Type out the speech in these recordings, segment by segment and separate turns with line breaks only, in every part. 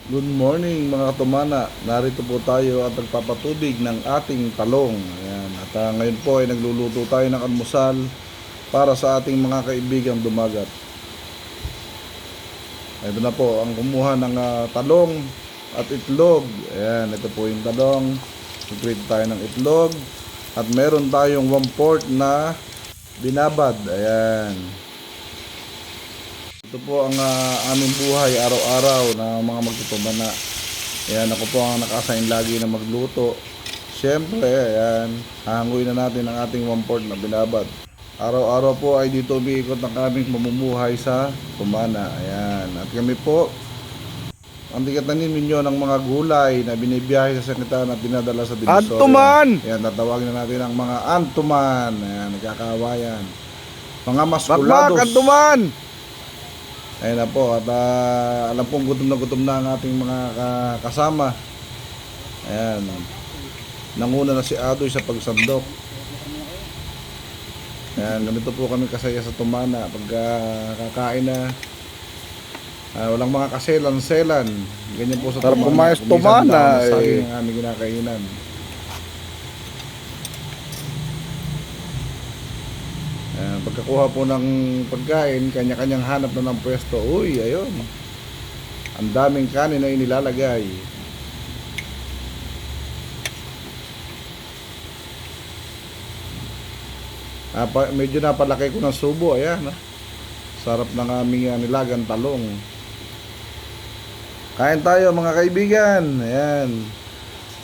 Good morning mga katumana. Narito po tayo at nagpapatubig ng ating talong. Ayan. At ngayon po ay nagluluto tayo ng almusal para sa ating mga kaibigang dumagat. Ito na po ang kumuha ng talong at itlog. Ayan, ito po yung talong. Nag-create tayo ng itlog. At meron tayong 1/4 na binabad. Ayan. Ito po ang aming buhay araw-araw na mga magtutumana. Ayan, ako po ang naka-assign lagi na magluto. Siyempre, ayan, hahanguin na natin ang ating 1/4 na binabad. Araw-araw po ay dito umiikot ang aming mamumuhay sa tumana. Ayan, at kami po, ang tigatanin ninyo ng mga gulay na binibiyahe sa sangitan at dinadala sa Divisoria.
Antuman!
Ayan, tatawagin na natin ang mga antuman. Ayan, nagkakawayan. Mga
Bakbak,
maskulados.
antuman!
Ayun na po, at alam pong gutom na ang ating mga kasama. Ayan, nanguna na si Adoy sa pagsandok. Ayan, ganito po kami kasaya sa tumana pagka kakain na. Walang mga kaselan-selan. Ganyan po sa
Sarap
tumana.
kumain sa tumana,
Saging ang aming kinakainan. Pagkakuha po ng pagkain, kanya-kanyang hanap na ng pwesto. Uy, ayun. Ang daming kanin na inilalagay. Medyo napalaki ko ng subo. Ayan. Sarap ng aming nilagang talong. Kain tayo mga kaibigan. Ayan.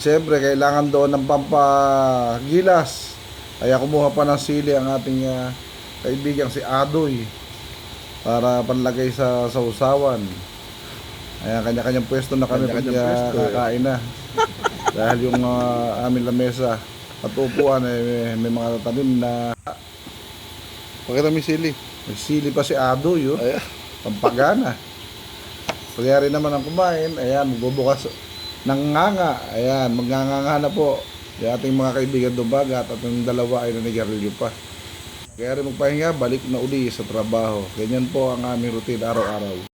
Siyempre, kailangan doon ng pampagilas. Kaya kumuha pa ng sili ang ating kaibigang si Adoy para panlagay sa sausawan. Ayan, kanya-kanyang pwesto na kami pag kakain na. Dahil yung aming lamesa at upuan may mga tanim na. Pakita mo yung sili. May sili pa si Adoy, oh. Pampagana. Pagyari naman ang kumain, ayan, magbubukas ng nganga. Ayan, magnganganga na po yung ating mga kaibigan dumagat at yung dalawa ay nanigarilyo pa. Kaya rin magpahinga, balik na uli sa trabaho. Ganyan po ang aming routine araw-araw.